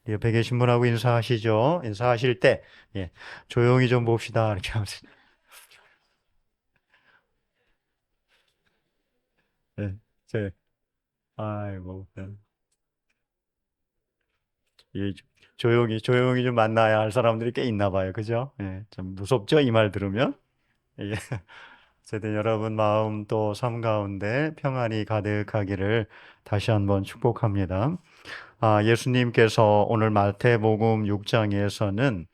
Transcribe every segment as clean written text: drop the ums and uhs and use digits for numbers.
옆에 계신 분하고 인사하시죠. 인사하실 때, 예, 조용히 좀 봅시다. 이렇게 하면서. 예, 제, 아이고, 예, 조용히 좀 만나야 할 사람들이 꽤 있나 봐요. 그죠? 예, 좀 무섭죠? 이 말 들으면? 예. 어쨌든 여러분 마음 또 삶 가운데 평안이 가득하기를 다시 한번 축복합니다. 예수님께서 오늘 마태복음 6장에서는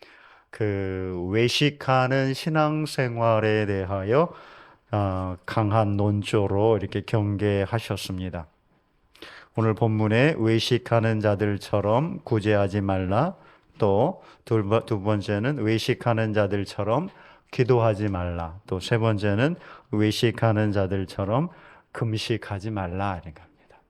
그 외식하는 신앙생활에 대하여 강한 논조로 이렇게 경계하셨습니다. 오늘 본문에 외식하는 자들처럼 구제하지 말라. 또 두 번째는 외식하는 자들처럼 기도하지 말라. 또 세 번째는 외식하는 자들처럼 금식하지 말라. 이렇게 합니다.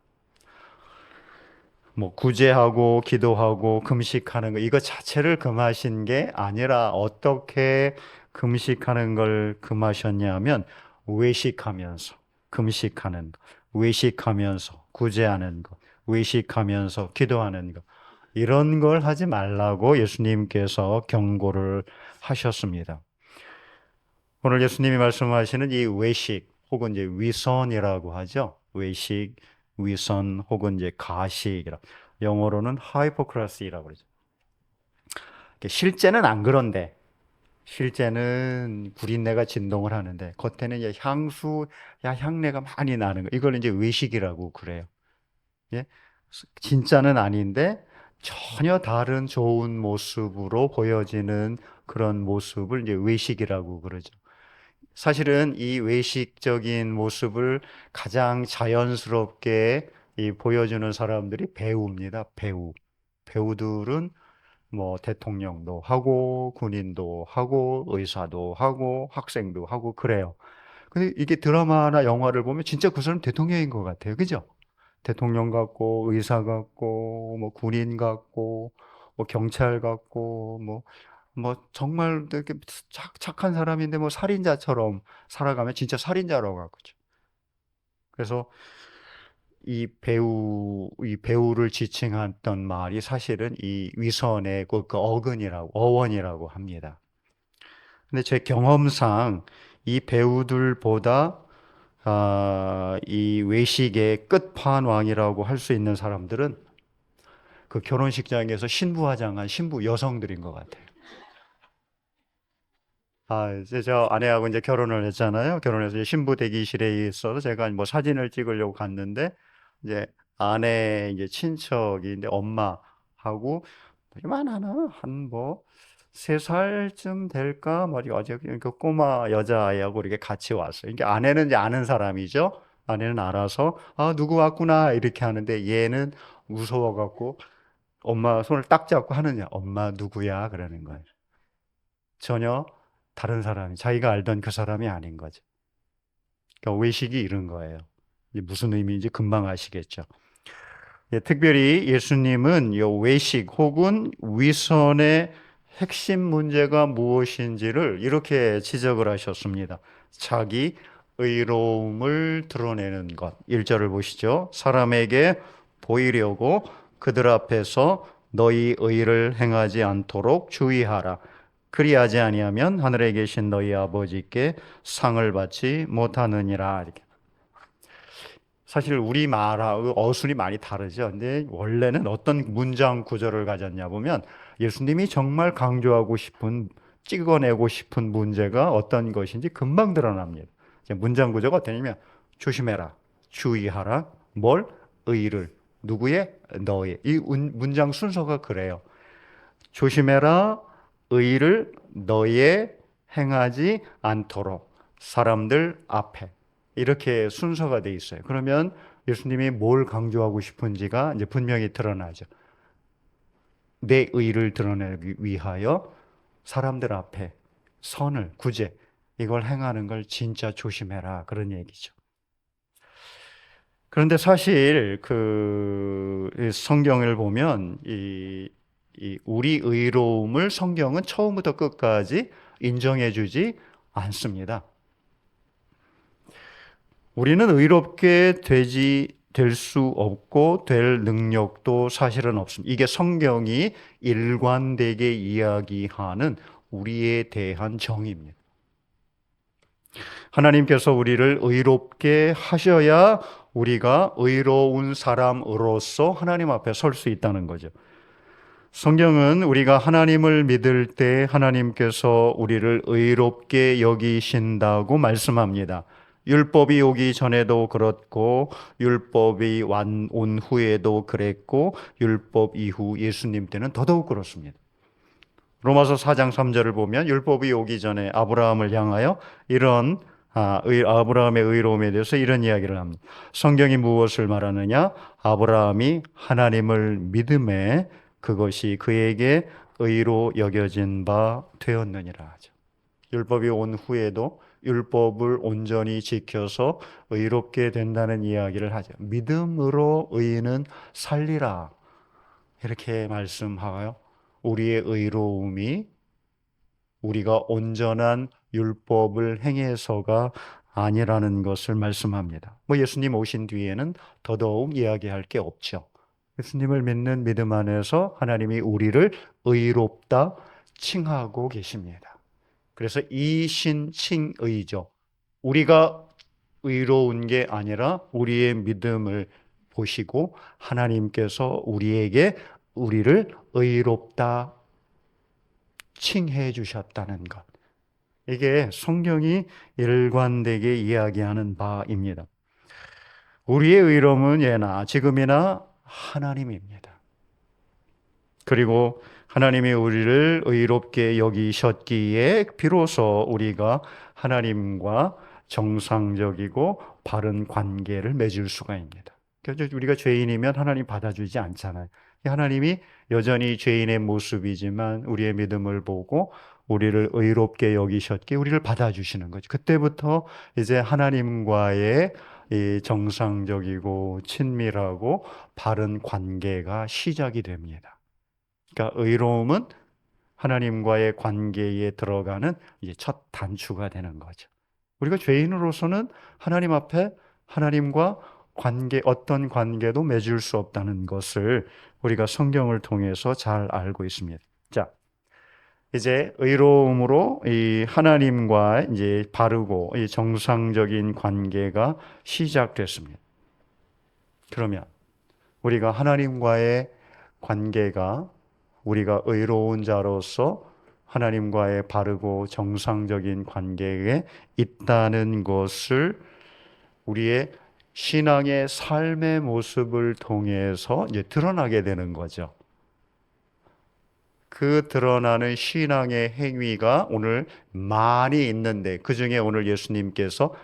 뭐 구제하고 기도하고 금식하는 거 이거 자체를 금하신 게 아니라 어떻게 금식하는 걸 금하셨냐면 외식하면서 금식하는 거, 외식하면서 구제하는 거, 외식하면서 기도하는 거 이런 걸 하지 말라고 예수님께서 경고를 하셨습니다. 오늘 예수님이 말씀하시는 이 외식 혹은 이제 위선이라고 하죠. 외식, 위선 혹은 이제 가식이라. 영어로는 하이포크라시라고 그러죠. 실제는 안 그런데 실제는 구린내가 진동을 하는데 겉에는 이제 향내가 많이 나는 거. 이걸 이제 외식이라고 그래요. 예? 진짜는 아닌데 전혀 다른 좋은 모습으로 보여지는 그런 모습을 이제 외식이라고 그러죠. 사실은 이 외식적인 모습을 가장 자연스럽게 보여주는 사람들이 배우입니다. 배우. 배우들은 뭐 대통령도 하고 군인도 하고 의사도 하고 학생도 하고 그래요. 근데 이게 드라마나 영화를 보면 진짜 그 사람 대통령인 것 같아요. 그죠? 대통령 같고 의사 같고 뭐 군인 같고 뭐 경찰 같고 뭐 정말 되게 착한 사람인데 뭐 살인자처럼 살아가면 진짜 살인자라고 하거죠. 그래서 이 배우를 지칭했던 말이 사실은 이 위선의 그 어원이라고 합니다. 근데 제 경험상 이 배우들보다 이 외식의 끝판왕이라고 할 수 있는 사람들은 그 결혼식장에서 신부화장한 신부 여성들인 것 같아요. 이제 저 아내하고 이제 결혼을 했잖아요. 결혼해서 이제 신부 대기실에 있어서 제가 뭐 사진을 찍으려고 갔는데 이제 아내 이제 친척이 이제 엄마하고 이만하나 한 뭐 3살쯤 될까 말이 어제 그 꼬마 여자아이하고 이렇게 같이 왔어요. 이게 아내는 이제 아는 사람이죠. 아내는 알아서 누구 왔구나 이렇게 하는데 얘는 무서워 갖고 엄마 손을 딱 잡고 하느냐 엄마 누구야 그러는 거예요. 전혀 다른 사람이 자기가 알던 그 사람이 아닌 거죠. 그러니까 외식이 이런 거예요. 이게 무슨 의미인지 금방 아시겠죠. 특별히 예수님은 이 외식 혹은 위선의 핵심 문제가 무엇인지를 이렇게 지적을 하셨습니다. 자기 의로움을 드러내는 것. 1절을 보시죠. 사람에게 보이려고 그들 앞에서 너희 의를 행하지 않도록 주의하라. 그리하지 아니하면 하늘에 계신 너희 아버지께 상을 받지 못하느니라. 이렇게. 사실 우리말하고 어순이 많이 다르죠. 근데 원래는 어떤 문장 구조를 가졌냐 보면 예수님이 정말 강조하고 싶은, 찍어내고 싶은 문제가 어떤 것인지 금방 드러납니다. 문장 구조가 어떠냐면 조심해라, 주의하라, 뭘? 의를. 누구의? 너의. 이 문장 순서가 그래요. 조심해라, 의를 너의 행하지 않도록 사람들 앞에. 이렇게 순서가 돼 있어요. 그러면 예수님이 뭘 강조하고 싶은지가 이제 분명히 드러나죠. 내 의를 드러내기 위하여 사람들 앞에 선을, 구제, 이걸 행하는 걸 진짜 조심해라. 그런 얘기죠. 그런데 사실 성경을 보면 이 우리 의로움을 성경은 처음부터 끝까지 인정해 주지 않습니다. 우리는 의롭게 되지 될 수 없고 될 능력도 사실은 없습니다. 이게 성경이 일관되게 이야기하는 우리에 대한 정의입니다. 하나님께서 우리를 의롭게 하셔야 우리가 의로운 사람으로서 하나님 앞에 설 수 있다는 거죠. 성경은 우리가 하나님을 믿을 때 하나님께서 우리를 의롭게 여기신다고 말씀합니다. 율법이 오기 전에도 그렇고 율법이 온 후에도 그랬고 율법 이후 예수님 때는 더더욱 그렇습니다. 로마서 4장 3절을 보면 율법이 오기 전에 아브라함을 향하여 이런 아브라함의 의로움에 대해서 이런 이야기를 합니다. 성경이 무엇을 말하느냐? 아브라함이 하나님을 믿음에 그것이 그에게 의로 여겨진 바 되었느니라 하죠. 율법이 온 후에도 율법을 온전히 지켜서 의롭게 된다는 이야기를 하죠. 믿음으로 의인은 살리라. 이렇게 말씀하여 우리의 의로움이 우리가 온전한 율법을 행해서가 아니라는 것을 말씀합니다. 예수님 오신 뒤에는 더더욱 이야기할 게 없죠. 예수님을 믿는 믿음 안에서 하나님이 우리를 의롭다 칭하고 계십니다. 그래서 이신칭의죠. 우리가 의로운 게 아니라 우리의 믿음을 보시고 하나님께서 우리를 의롭다 칭해 주셨다는 것. 이게 성경이 일관되게 이야기하는 바입니다. 우리의 의로움은 예나 지금이나 하나님입니다. 그리고 하나님이 우리를 의롭게 여기셨기에 비로소 우리가 하나님과 정상적이고 바른 관계를 맺을 수가 있습니다. 그래서 우리가 죄인이면 하나님 받아주지 않잖아요. 하나님이 여전히 죄인의 모습이지만 우리의 믿음을 보고 우리를 의롭게 여기셨기에 우리를 받아주시는 거죠. 그때부터 이제 하나님과의 이 정상적이고 친밀하고 바른 관계가 시작이 됩니다. 그러니까 의로움은 하나님과의 관계에 들어가는 이제 첫 단추가 되는 거죠. 우리가 죄인으로서는 하나님 앞에 하나님과 어떤 관계도 맺을 수 없다는 것을 우리가 성경을 통해서 잘 알고 있습니다. 자, 이제 의로움으로 이 하나님과 이제 바르고 이 정상적인 관계가 시작됐습니다. 그러면 우리가 하나님과의 관계가 우리가 의로운 자로서 하나님과의 바르고 정상적인 관계에 있다는 것을 우리의 신앙의 삶의 모습을 통해서 이제 드러나게 되는 거죠. 그 드러나는 신앙의 행위가 오늘 많이 있는데 그 중에 오늘 예수님께서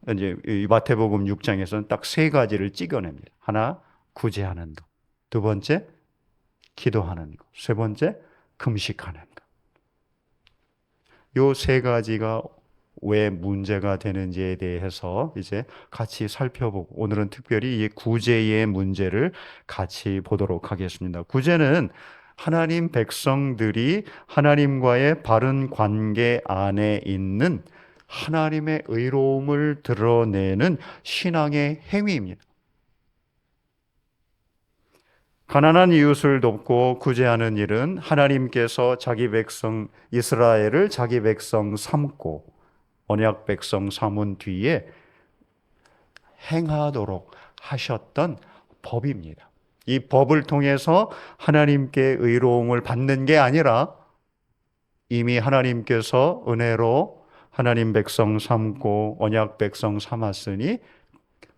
이제 마태복음 6장에서는 딱 세 가지를 찍어냅니다. 하나, 구제하는 것. 두 번째, 기도하는 것. 세 번째, 금식하는 것. 요 세 가지가 왜 문제가 되는지에 대해서 이제 같이 살펴보고 오늘은 특별히 이 구제의 문제를 같이 보도록 하겠습니다. 구제는 하나님 백성들이 하나님과의 바른 관계 안에 있는 하나님의 의로움을 드러내는 신앙의 행위입니다. 가난한 이웃을 돕고 구제하는 일은 하나님께서 자기 백성 이스라엘을 자기 백성 삼고 언약 백성 삼은 뒤에 행하도록 하셨던 법입니다. 이 법을 통해서 하나님께 의로움을 받는 게 아니라 이미 하나님께서 은혜로 하나님 백성 삼고 언약 백성 삼았으니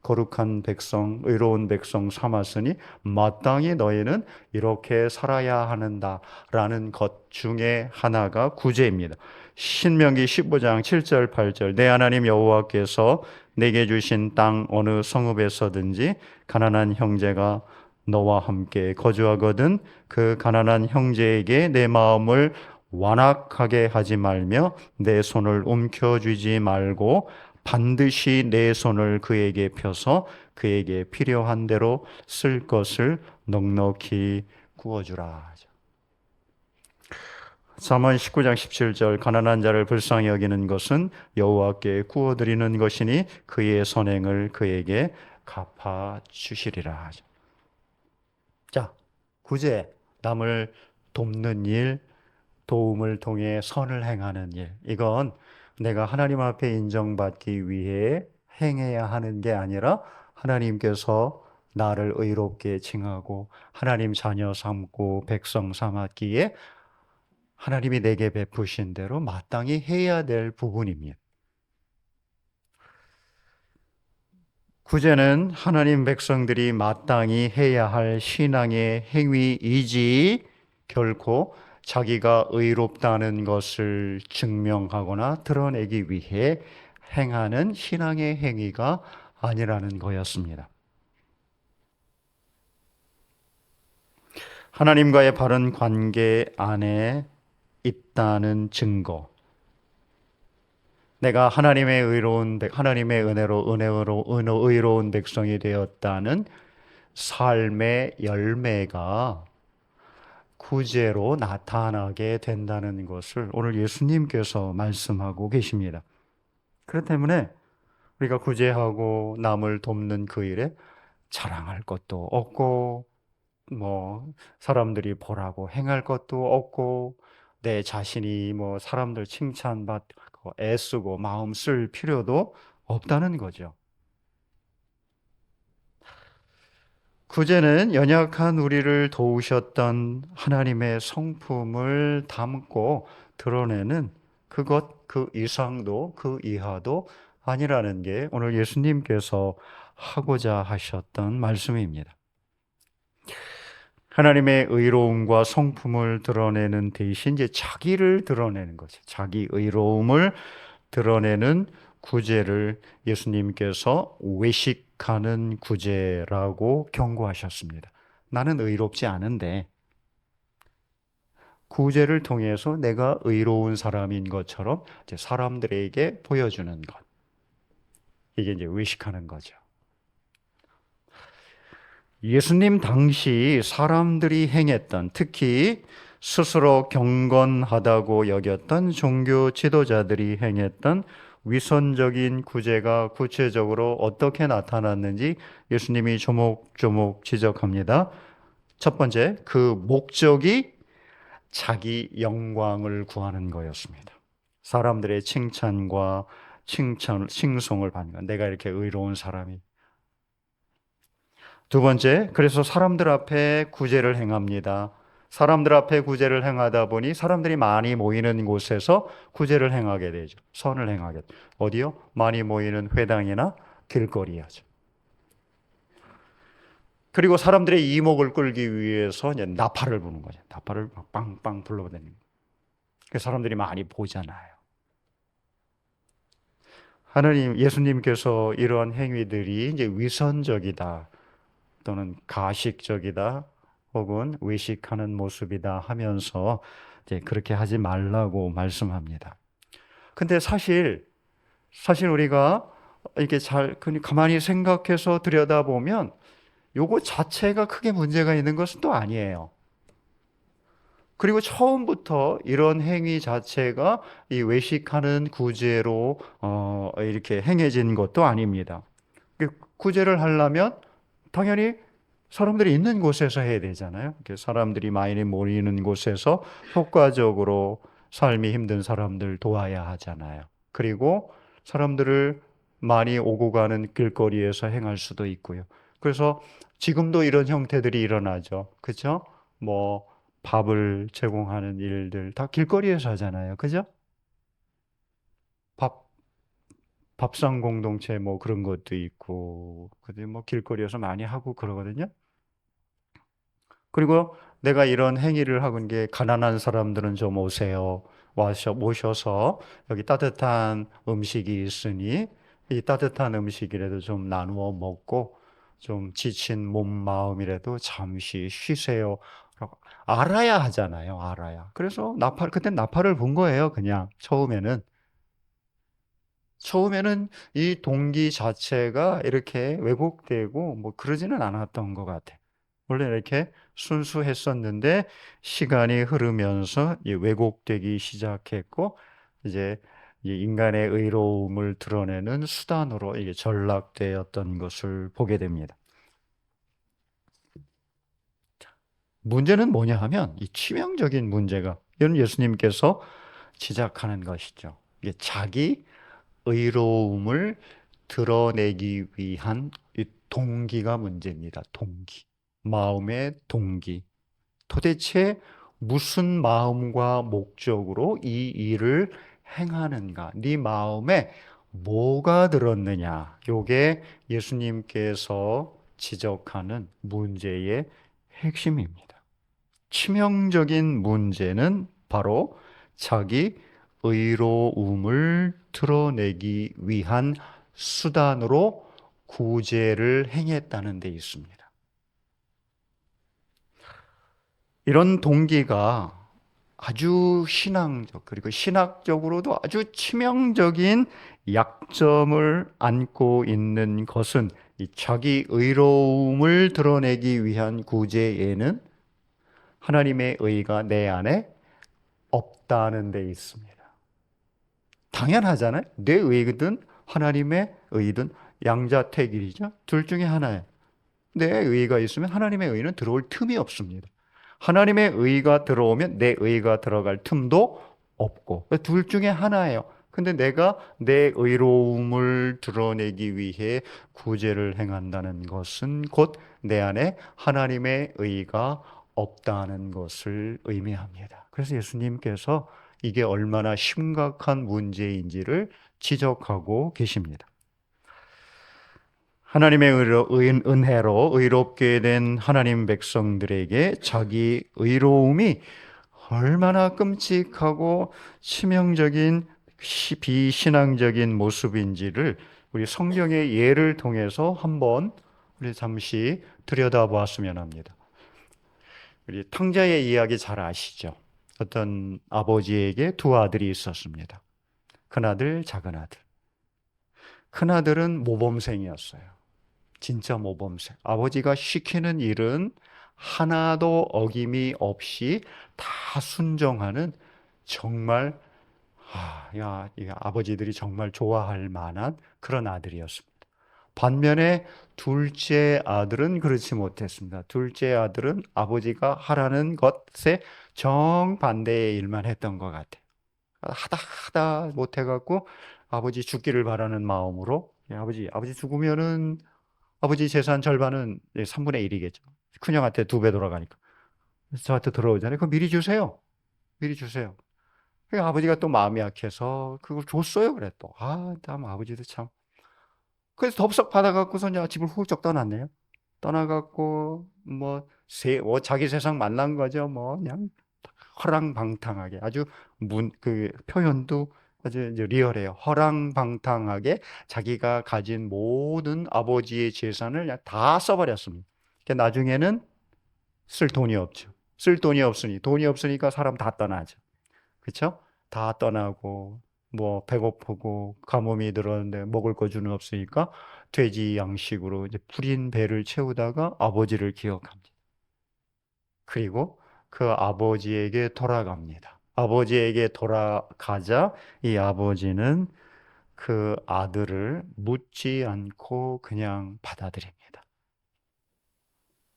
거룩한 백성, 의로운 백성 삼았으니 마땅히 너희는 이렇게 살아야 하는다라는 것 중에 하나가 구제입니다. 신명기 15장 7절 8절 내 하나님 여호와께서 내게 주신 땅 어느 성읍에서든지 가난한 형제가 너와 함께 거주하거든 그 가난한 형제에게 내 마음을 완악하게 하지 말며 내 손을 움켜쥐지 말고 반드시 내 손을 그에게 펴서 그에게 필요한 대로 쓸 것을 넉넉히 구워주라. 잠언 19장 17절 가난한 자를 불쌍히 여기는 것은 여호와께 구워드리는 것이니 그의 선행을 그에게 갚아 주시리라 하죠. 자, 구제, 남을 돕는 일, 도움을 통해 선을 행하는 일. 이건 내가 하나님 앞에 인정받기 위해 행해야 하는 게 아니라 하나님께서 나를 의롭게 칭하고 하나님 자녀 삼고 백성 삼았기에 하나님이 내게 베푸신 대로 마땅히 해야 될 부분입니다. 구제는 하나님 백성들이 마땅히 해야 할 신앙의 행위이지 결코 자기가 의롭다는 것을 증명하거나 드러내기 위해 행하는 신앙의 행위가 아니라는 거였습니다. 하나님과의 바른 관계 안에 있다는 증거. 내가 하나님의 은혜로 의로운 백성이 되었다는 삶의 열매가 구제로 나타나게 된다는 것을 오늘 예수님께서 말씀하고 계십니다. 그렇기 때문에 우리가 구제하고 남을 돕는 그 일에 자랑할 것도 없고, 사람들이 보라고 행할 것도 없고, 내 자신이 사람들 칭찬받고 애쓰고 마음 쓸 필요도 없다는 거죠. 구제는 연약한 우리를 도우셨던 하나님의 성품을 담고 드러내는 그 이상도 그 이하도 아니라는 게 오늘 예수님께서 하고자 하셨던 말씀입니다. 하나님의 의로움과 성품을 드러내는 대신 이제 자기를 드러내는 거죠. 자기 의로움을 드러내는 구제를 예수님께서 외식하는 구제라고 경고하셨습니다. 나는 의롭지 않은데 구제를 통해서 내가 의로운 사람인 것처럼 이제 사람들에게 보여주는 것. 이게 이제 외식하는 거죠. 예수님 당시 사람들이 행했던, 특히 스스로 경건하다고 여겼던 종교 지도자들이 행했던 위선적인 구제가 구체적으로 어떻게 나타났는지 예수님이 조목조목 지적합니다. 첫 번째, 그 목적이 자기 영광을 구하는 거였습니다. 사람들의 칭찬과 칭송을 받는 것. 내가 이렇게 의로운 사람이. 두 번째, 그래서 사람들 앞에 구제를 행합니다. 사람들 앞에 구제를 행하다 보니 사람들이 많이 모이는 곳에서 구제를 행하게 되죠. 선을 행하게. 어디요? 많이 모이는 회당이나 길거리야죠. 그리고 사람들의 이목을 끌기 위해서 이제 나팔을 부는 거죠. 나팔을 빵빵 불러대는 거예요. 그 사람들이 많이 보잖아요. 예수님께서 이러한 행위들이 이제 위선적이다, 또는 가식적이다, 혹은 외식하는 모습이다 하면서 이제 그렇게 하지 말라고 말씀합니다. 근데 사실 우리가 이렇게 가만히 생각해서 들여다보면 요거 자체가 크게 문제가 있는 것은 또 아니에요. 그리고 처음부터 이런 행위 자체가 이 외식하는 구제로 이렇게 행해진 것도 아닙니다. 구제를 하려면 당연히 사람들이 있는 곳에서 해야 되잖아요. 사람들이 많이 모이는 곳에서 효과적으로 삶이 힘든 사람들 도와야 하잖아요. 그리고 사람들을 많이 오고 가는 길거리에서 행할 수도 있고요. 그래서 지금도 이런 형태들이 일어나죠. 그렇죠? 밥을 제공하는 일들 다 길거리에서 하잖아요. 그죠? 밥 밥상 공동체 그런 것도 있고, 근데 길거리에서 많이 하고 그러거든요. 그리고 내가 이런 행위를 하고 있는 게 가난한 사람들은 좀 오세요. 모셔서 여기 따뜻한 음식이 있으니 이 따뜻한 음식이라도 좀 나누어 먹고 좀 지친 몸 마음이라도 잠시 쉬세요. 라고 알아야 하잖아요. 알아야. 그래서 그때 나팔을 분 거예요. 그냥 처음에는 이 동기 자체가 이렇게 왜곡되고 그러지는 않았던 것 같아요. 원래 이렇게 순수했었는데 시간이 흐르면서 왜곡되기 시작했고, 이제 이 인간의 의로움을 드러내는 수단으로 이게 전락되었던 것을 보게 됩니다. 문제는 뭐냐 하면 이 치명적인 문제가 이건 예수님께서 지적하는 것이죠. 이게 자기 의로움을 드러내기 위한 이 동기가 문제입니다. 동기. 마음의 동기. 도대체 무슨 마음과 목적으로 이 일을 행하는가? 네 마음에 뭐가 들었느냐? 요게 예수님께서 지적하는 문제의 핵심입니다. 치명적인 문제는 바로 자기 의로움을 드러내기 위한 수단으로 구제를 행했다는 데 있습니다. 이런 동기가 아주 신앙적 그리고 신학적으로도 아주 치명적인 약점을 안고 있는 것은 이 자기 의로움을 드러내기 위한 구제에는 하나님의 의가 내 안에 없다는 데 있습니다. 당연하잖아요. 내 의든 하나님의 의든 양자택일이죠. 둘 중에 하나예요. 내 의가 있으면 하나님의 의는 들어올 틈이 없습니다. 하나님의 의가 들어오면 내 의가 들어갈 틈도 없고 둘 중에 하나예요. 근데 내가 내 의로움을 드러내기 위해 구제를 행한다는 것은 곧 내 안에 하나님의 의가 없다는 것을 의미합니다. 그래서 예수님께서 이게 얼마나 심각한 문제인지를 지적하고 계십니다. 하나님의 은혜로 의롭게 된 하나님 백성들에게 자기 의로움이 얼마나 끔찍하고 치명적인 비신앙적인 모습인지를 우리 성경의 예를 통해서 한번 우리 잠시 들여다보았으면 합니다. 우리 탕자의 이야기 잘 아시죠? 어떤 아버지에게 두 아들이 있었습니다. 큰아들, 작은아들. 큰아들은 모범생이었어요. 진짜 모범생. 아버지가 시키는 일은 하나도 어김이 없이 다 순종하는 정말 이 아버지들이 정말 좋아할 만한 그런 아들이었습니다. 반면에 둘째 아들은 그렇지 못했습니다. 둘째 아들은 아버지가 하라는 것에 정반대의 일만 했던 것 같아요. 하다 못해갖고 아버지 죽기를 바라는 마음으로 아버지 죽으면은 아버지 재산 절반은 3분의 1이겠죠. 큰형한테 2배 돌아가니까. 그래서 저한테 들어오잖아요. 그거 미리 주세요. 미리 주세요. 그러니까 아버지가 또 마음이 약해서 그걸 줬어요. 그래 또. 참 아버지도 참. 그래서 덥석 받아갖고서 그냥 집을 훌쩍 떠났네요. 떠나갖고 자기 세상 만난 거죠. 그냥 허랑방탕하게 아주 그 표현도 아주 이제 리얼해요. 허랑방탕하게 자기가 가진 모든 아버지의 재산을 그냥 다 써버렸습니다. 그러니까 나중에는 쓸 돈이 없죠. 쓸 돈이 없으니까 사람 다 떠나죠. 그렇죠? 다 떠나고 배고프고 가뭄이 들었는데 먹을 거 주는 없으니까 돼지 양식으로 이제 불인 배를 채우다가 아버지를 기억합니다. 그리고 그 아버지에게 돌아갑니다. 아버지에게 돌아가자 이 아버지는 그 아들을 묻지 않고 그냥 받아들입니다.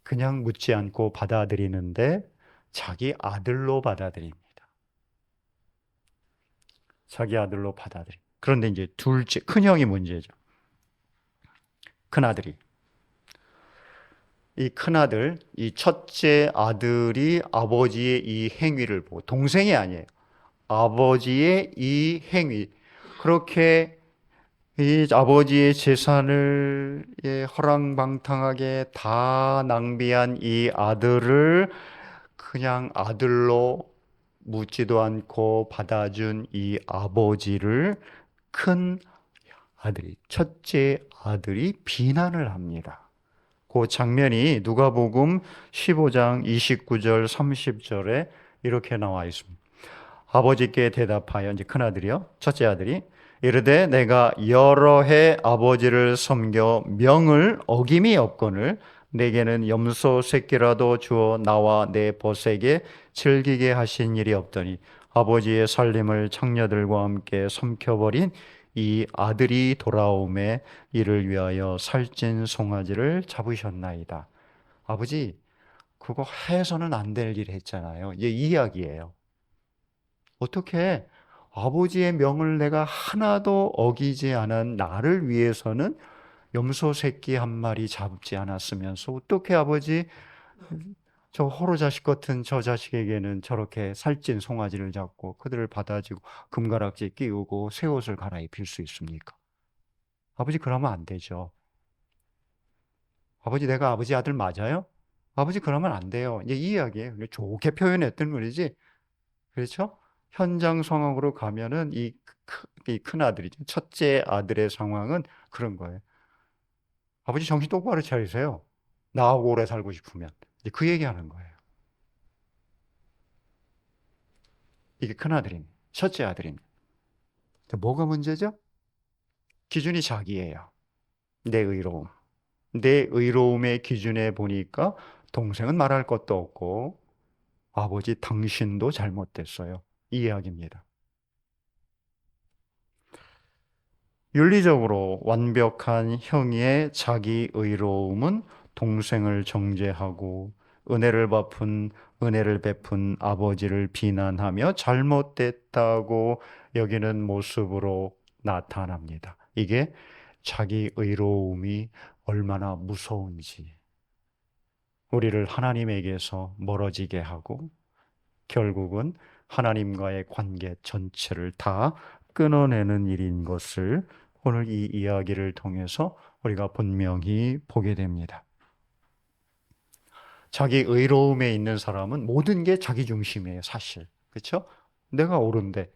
그냥 묻지 않고 받아들이는데 자기 아들로 받아들입니다. 자기 아들로 받아들입니다. 그런데 이제 둘째, 큰형이 문제죠. 큰아들이. 이 큰아들, 이 첫째 아들이 아버지의 이 행위를 보고, 동생이 아니에요. 아버지의 이 행위. 그렇게 이 아버지의 재산을 허랑방탕하게 다 낭비한 이 아들을 그냥 아들로 묻지도 않고 받아준 이 아버지를 큰 아들이, 첫째 아들이 비난을 합니다. 그 장면이 누가복음 15장 29절 30절에 이렇게 나와 있습니다. 아버지께 대답하여, 이제 큰아들이요, 첫째 아들이 이르되 내가 여러 해 아버지를 섬겨 명을 어김이 없거늘 내게는 염소 새끼라도 주어 나와 내 벗에게 즐기게 하신 일이 없더니 아버지의 살림을 창녀들과 함께 삼켜버린 이 아들이 돌아오매 이를 위하여 살찐 송아지를 잡으셨나이다. 아버지, 그거 해서는 안 될 일 했잖아요. 이제 이 이야기예요. 어떻게 아버지의 명을 내가 하나도 어기지 않은 나를 위해서는 염소 새끼 한 마리 잡지 않았으면서 어떻게 아버지 저 호로 자식 같은 저 자식에게는 저렇게 살찐 송아지를 잡고 그들을 받아주고 금가락지 끼우고 새 옷을 갈아입힐 수 있습니까? 아버지 그러면 안 되죠. 아버지 내가 아버지 아들 맞아요? 아버지 그러면 안 돼요. 이제 이 이야기예요. 좋게 표현했던 거지. 그렇죠? 현장 상황으로 가면은 이 큰아들이죠. 첫째 아들의 상황은 그런 거예요. 아버지 정신 똑바로 차리세요. 나하고 오래 살고 싶으면. 이제 그 얘기하는 거예요. 이게 큰아들입니다. 첫째 아들입니다. 뭐가 문제죠? 기준이 자기예요. 내 의로움. 내 의로움의 기준에 보니까 동생은 말할 것도 없고 아버지 당신도 잘못됐어요. 이 이야기입니다. 윤리적으로 완벽한 형의 자기 의로움은 동생을 정죄하고 은혜를 베푼 아버지를 비난하며 잘못됐다고 여기는 모습으로 나타납니다. 이게 자기 의로움이 얼마나 무서운지 우리를 하나님에게서 멀어지게 하고 결국은 하나님과의 관계 전체를 다 끊어내는 일인 것을 오늘 이 이야기를 통해서 우리가 분명히 보게 됩니다. 자기 의로움에 있는 사람은 모든 게 자기 중심이에요, 사실. 그렇죠? 내가 옳은데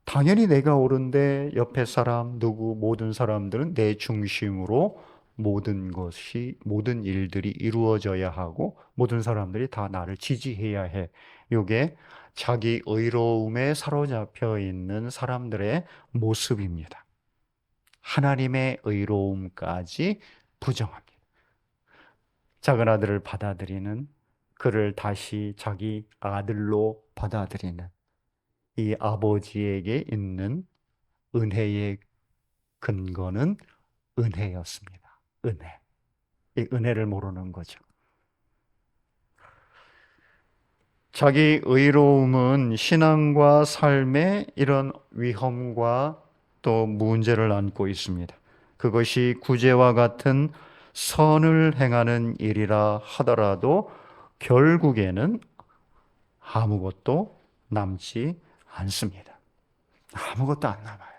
당연히 내가 옳은데 옆에 사람, 누구, 모든 사람들은 내 중심으로 모든 일들이 이루어져야 하고 모든 사람들이 다 나를 지지해야 해. 이게 자기 의로움에 사로잡혀 있는 사람들의 모습입니다. 하나님의 의로움까지 부정합니다. 작은 아들을 받아들이는, 그를 다시 자기 아들로 받아들이는 이 아버지에게 있는 은혜의 근거는 은혜였습니다. 은혜. 이 은혜를 모르는 거죠. 자기 의로움은 신앙과 삶의 이런 위험과 또 문제를 안고 있습니다. 그것이 구제와 같은 선을 행하는 일이라 하더라도 결국에는 아무것도 남지 않습니다. 아무것도 안 남아요.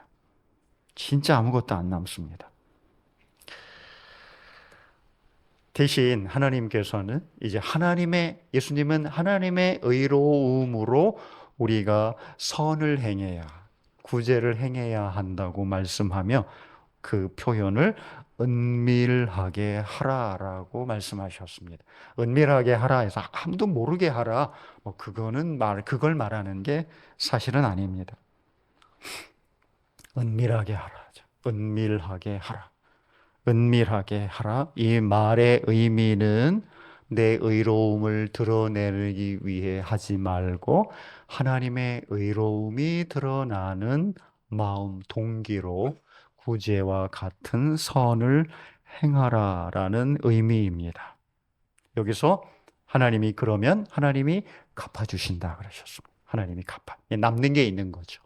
진짜 아무것도 안 남습니다. 대신 하나님께서는 이제 예수님은 하나님의 의로움으로 우리가 선을 행해야, 구제를 행해야 한다고 말씀하며 그 표현을 은밀하게 하라라고 말씀하셨습니다. 은밀하게 하라 해서 아무도 모르게 하라. 그걸 말하는 게 사실은 아닙니다. 은밀하게 하라죠. 은밀하게 하라. 은밀하게 하라. 이 말의 의미는 내 의로움을 드러내기 위해 하지 말고 하나님의 의로움이 드러나는 마음, 동기로 구제와 같은 선을 행하라라는 의미입니다. 여기서 그러면 하나님이 갚아주신다 그러셨습니다. 하나님이 남는 게 있는 거죠.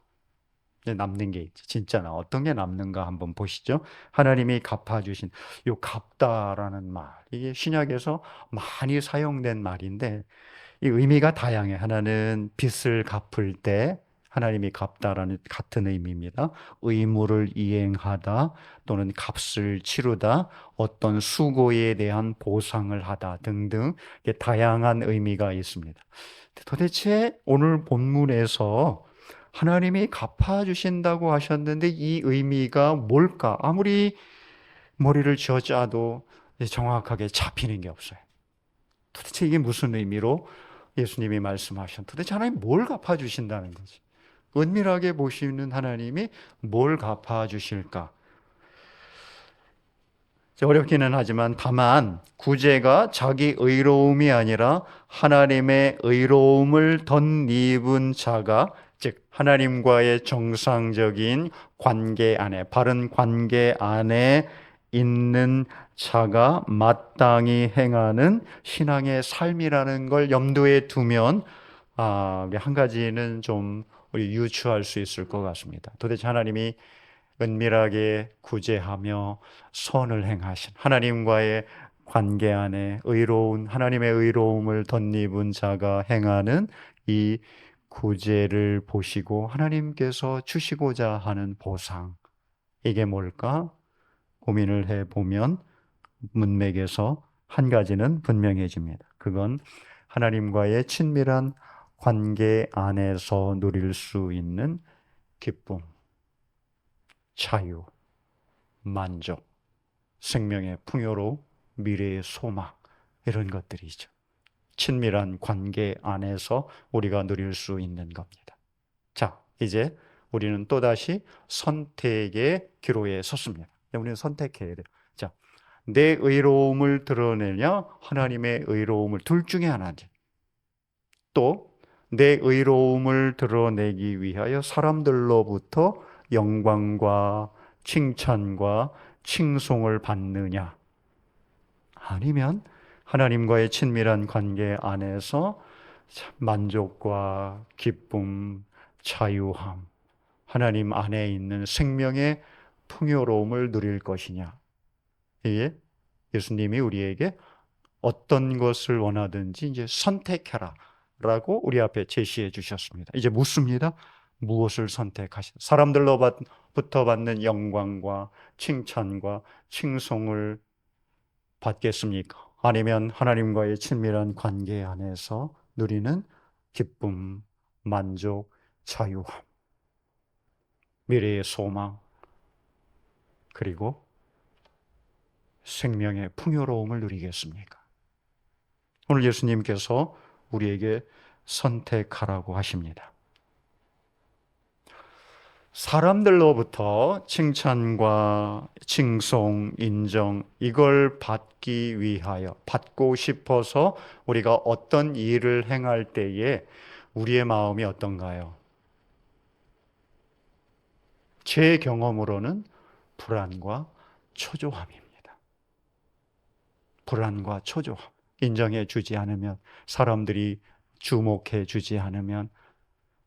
남는 게 있죠. 진짜 어떤 게 남는가 한번 보시죠. 하나님이 갚아주신 요 갚다라는 말, 이게 신약에서 많이 사용된 말인데 이 의미가 다양해. 하나는 빚을 갚을 때 하나님이 갚다라는 같은 의미입니다. 의무를 이행하다 또는 값을 치르다, 어떤 수고에 대한 보상을 하다 등등 다양한 의미가 있습니다. 도대체 오늘 본문에서 하나님이 갚아주신다고 하셨는데 이 의미가 뭘까? 아무리 머리를 쥐어짜도 정확하게 잡히는 게 없어요. 도대체 이게 무슨 의미로 예수님이 도대체 하나님 뭘 갚아주신다는 거지? 은밀하게 보시는 하나님이 뭘 갚아주실까? 어렵기는 하지만 다만 구제가 자기 의로움이 아니라 하나님의 의로움을 덧입은 자가 즉 하나님과의 정상적인 관계 안에, 바른 관계 안에 있는 자가 마땅히 행하는 신앙의 삶이라는 걸 염두에 두면 우리 한 가지는 좀 우리 유추할 수 있을 것 같습니다. 도대체 하나님이 은밀하게 구제하며 선을 행하신 하나님과의 관계 안에 의로운 하나님의 의로움을 덧입은 자가 행하는 이 구제를 보시고 하나님께서 주시고자 하는 보상, 이게 뭘까? 고민을 해보면 문맥에서 한 가지는 분명해집니다. 그건 하나님과의 친밀한 관계 안에서 누릴 수 있는 기쁨, 자유, 만족, 생명의 풍요로움, 미래의 소망, 이런 것들이죠. 친밀한 관계 안에서 우리가 누릴 수 있는 겁니다. 자, 이제 우리는 또다시 선택의 기로에 섰습니다. 우리는 선택해야 돼요. 자, 내 의로움을 드러내냐, 하나님의 의로움을, 둘 중에 하나지. 또 내 의로움을 드러내기 위하여 사람들로부터 영광과 칭찬과 칭송을 받느냐, 아니면 하나님과의 친밀한 관계 안에서 만족과 기쁨, 자유함, 하나님 안에 있는 생명의 풍요로움을 누릴 것이냐. 이게 예수님이 우리에게 어떤 것을 원하든지 이제 선택해라 라고 우리 앞에 제시해 주셨습니다. 이제 묻습니다. 무엇을 선택하시나? 사람들로부터 받는 영광과 칭찬과 칭송을 받겠습니까? 아니면 하나님과의 친밀한 관계 안에서 누리는 기쁨, 만족, 자유함, 미래의 소망, 그리고 생명의 풍요로움을 누리겠습니까? 오늘 예수님께서 우리에게 선택하라고 하십니다. 사람들로부터 칭찬과 칭송, 인정, 이걸 받기 위하여, 받고 싶어서 우리가 어떤 일을 행할 때에 우리의 마음이 어떤가요? 제 경험으로는 불안과 초조함입니다. 불안과 초조함. 인정해 주지 않으면, 사람들이 주목해 주지 않으면,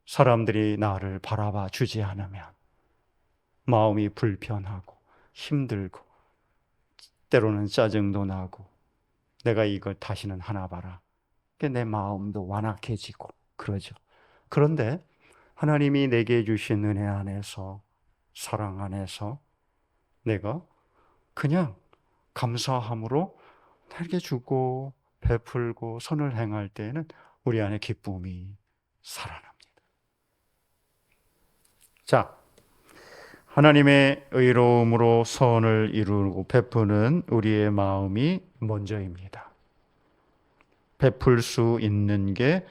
사람들이 나를 바라봐 주지 않으면 마음이 불편하고 힘들고 때로는 짜증도 나고, 내가 이걸 다시는 하나 봐라. 내 마음도 완악해지고 그러죠. 그런데 하나님이 내게 주신 은혜 안에서, 사랑 안에서 내가 그냥 감사함으로 내게 주고 베풀고 선을 행할 때에는 우리 안에 기쁨이 살아납니다. 자, 하나님의 의로움으로 선을 이루고 베푸는 우리의 마음이 먼저입니다. 베풀 수 있는 게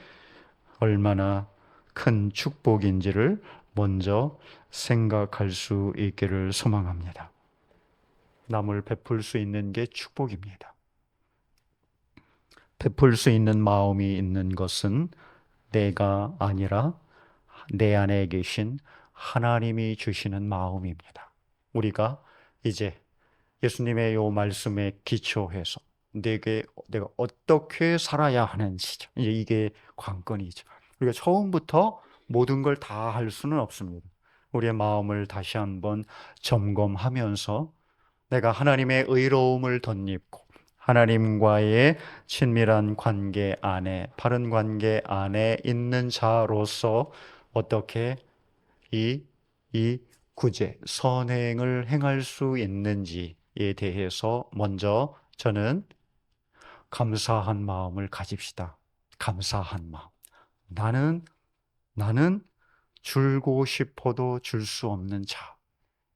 얼마나 큰 축복인지를 먼저 생각할 수 있기를 소망합니다. 남을 베풀 수 있는 게 축복입니다. 베풀 수 있는 마음이 있는 것은 내가 아니라 내 안에 계신 하나님이 주시는 마음입니다. 우리가 이제 예수님의 이 말씀에 기초해서 내가 어떻게 살아야 하는지죠. 이제 이게 관건이죠. 우리가 처음부터 모든 걸 다 할 수는 없습니다. 우리의 마음을 다시 한번 점검하면서 내가 하나님의 의로움을 덧입고 하나님과의 친밀한 관계 안에, 바른 관계 안에 있는 자로서 어떻게 이, 이 구제, 선행을 행할 수 있는지에 대해서 먼저 저는 감사한 마음을 가집시다. 감사한 마음. 나는 줄고 싶어도 줄 수 없는 자.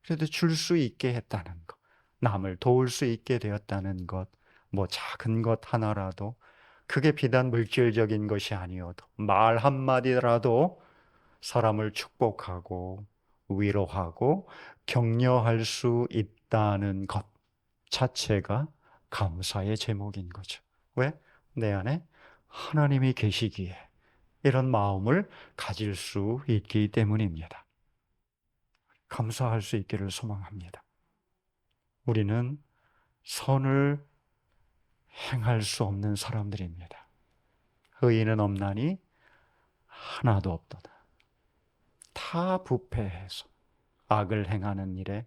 그래도 줄 수 있게 했다는 것. 남을 도울 수 있게 되었다는 것. 뭐 작은 것 하나라도, 그게 비단 물질적인 것이 아니어도 말 한마디라도 사람을 축복하고 위로하고 격려할 수 있다는 것 자체가 감사의 제목인 거죠. 왜? 내 안에 하나님이 계시기에 이런 마음을 가질 수 있기 때문입니다. 감사할 수 있기를 소망합니다. 우리는 선을 행할 수 없는 사람들입니다. 의인은 없나니 하나도 없도다. 다 부패해서 악을 행하는 일에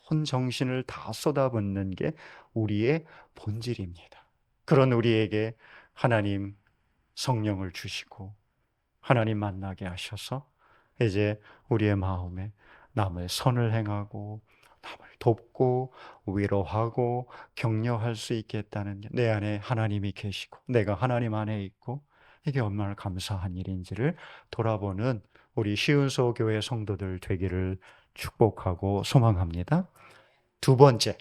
온 정신을 다 쏟아붓는 게 우리의 본질입니다. 그런 우리에게 하나님 성령을 주시고 하나님 만나게 하셔서 이제 우리의 마음에 남의 선을 행하고 남을 돕고 위로하고 격려할 수 있겠다는 내 안에 하나님이 계시고 내가 하나님 안에 있고 이게 얼마나 감사한 일인지를 돌아보는 우리 시운소 교회 성도들 되기를 축복하고 소망합니다. 두 번째,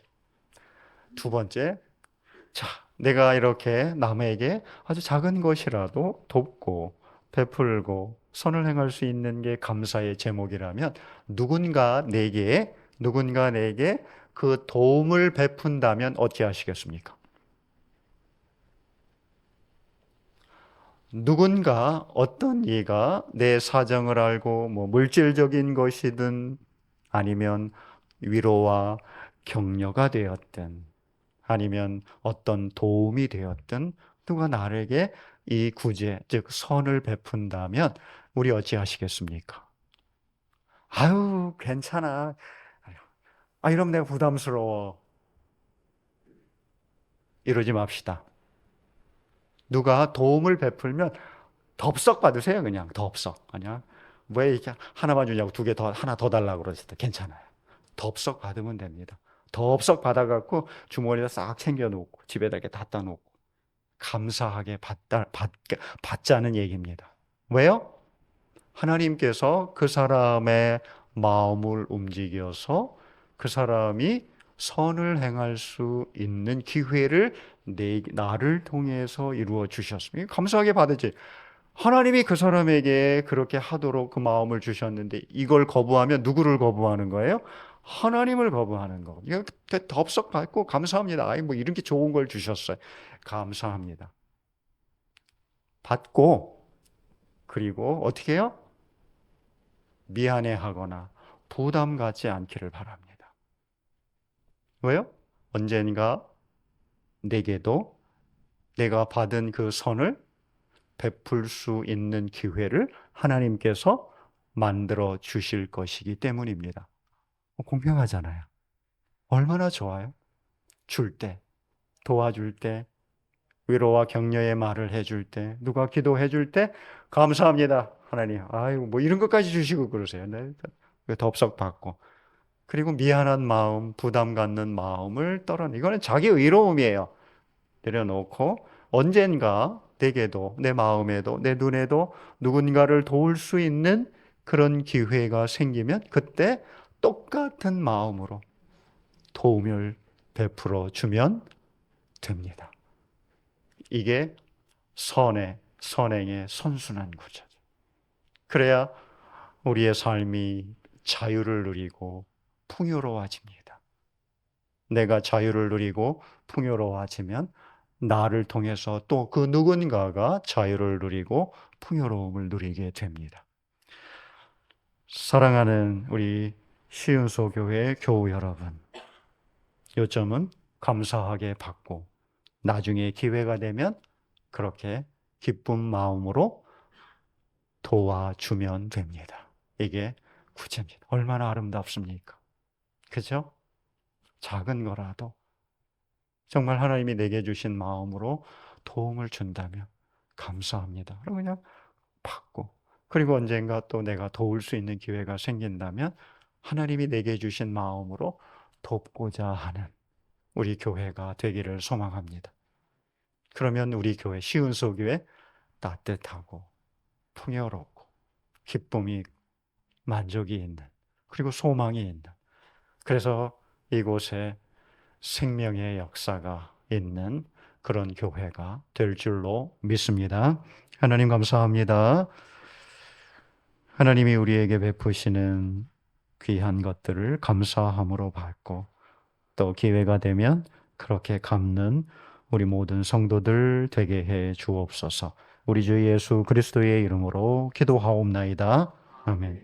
자, 내가 이렇게 남에게 아주 작은 것이라도 돕고 베풀고 선을 행할 수 있는 게 감사의 제목이라면 누군가 내게 그 도움을 베푼다면 어찌하시겠습니까? 누군가 어떤 이가 내 사정을 알고 뭐 물질적인 것이든 아니면 위로와 격려가 되었든 아니면 어떤 도움이 되었든 누가 나에게 이 구제, 즉 선을 베푼다면 우리 어찌하시겠습니까? 아유, 괜찮아. 아, 이러면 내가 부담스러워. 이러지 맙시다. 누가 도움을 베풀면 덥석 받으세요, 그냥. 덥석. 그냥. 왜 이렇게 하나만 주냐고 두 개 더, 하나 더 달라고 그러실 때 괜찮아요. 덥석 받으면 됩니다. 덥석 받아갖고 주머니에 싹 챙겨놓고 집에다 이렇게 갖다 놓고 감사하게 받자는 얘기입니다. 왜요? 하나님께서 그 사람의 마음을 움직여서 그 사람이 선을 행할 수 있는 기회를 나를 통해서 이루어 주셨습니다. 감사하게 받으지. 하나님이 그 사람에게 그렇게 하도록 그 마음을 주셨는데 이걸 거부하면 누구를 거부하는 거예요? 하나님을 거부하는 거. 이거 덥석 받고 감사합니다. 아이 뭐 이런 게 좋은 걸 주셨어요. 감사합니다. 받고 그리고 어떻게 해요? 미안해하거나 부담 갖지 않기를 바랍니다. 왜요? 언젠가 내게도 내가 받은 그 선을 베풀 수 있는 기회를 하나님께서 만들어 주실 것이기 때문입니다. 공평하잖아요. 얼마나 좋아요? 줄 때, 도와줄 때, 위로와 격려의 말을 해줄 때, 누가 기도해 줄 때, 감사합니다. 하나님. 아유, 뭐 이런 것까지 주시고 그러세요. 네. 덥석 받고. 그리고 미안한 마음, 부담 갖는 마음을 이거는 자기 의로움이에요. 내려놓고 언젠가 내게도, 내 마음에도, 내 눈에도 누군가를 도울 수 있는 그런 기회가 생기면 그때 똑같은 마음으로 도움을 베풀어 주면 됩니다. 이게 선행의 선순환 구조죠. 그래야 우리의 삶이 자유를 누리고 풍요로워집니다. 내가 자유를 누리고 풍요로워지면 나를 통해서 또 그 누군가가 자유를 누리고 풍요로움을 누리게 됩니다. 사랑하는 우리 시은소 교회 교우 여러분, 요점은 감사하게 받고 나중에 기회가 되면 그렇게 기쁜 마음으로 도와주면 됩니다. 이게 구제입니다. 얼마나 아름답습니까? 그죠? 작은 거라도 정말 하나님이 내게 주신 마음으로 도움을 준다면 감사합니다. 그럼 그냥 받고 그리고 언젠가 또 내가 도울 수 있는 기회가 생긴다면 하나님이 내게 주신 마음으로 돕고자 하는 우리 교회가 되기를 소망합니다. 그러면 우리 교회 시은소 교회 따뜻하고 풍요롭고 기쁨이 만족이 있는 그리고 소망이 있는 그래서 이곳에 생명의 역사가 있는 그런 교회가 될 줄로 믿습니다. 하나님 감사합니다. 하나님이 우리에게 베푸시는 귀한 것들을 감사함으로 받고 또 기회가 되면 그렇게 갚는 우리 모든 성도들 되게 해 주옵소서. 우리 주 예수 그리스도의 이름으로 기도하옵나이다. 아멘.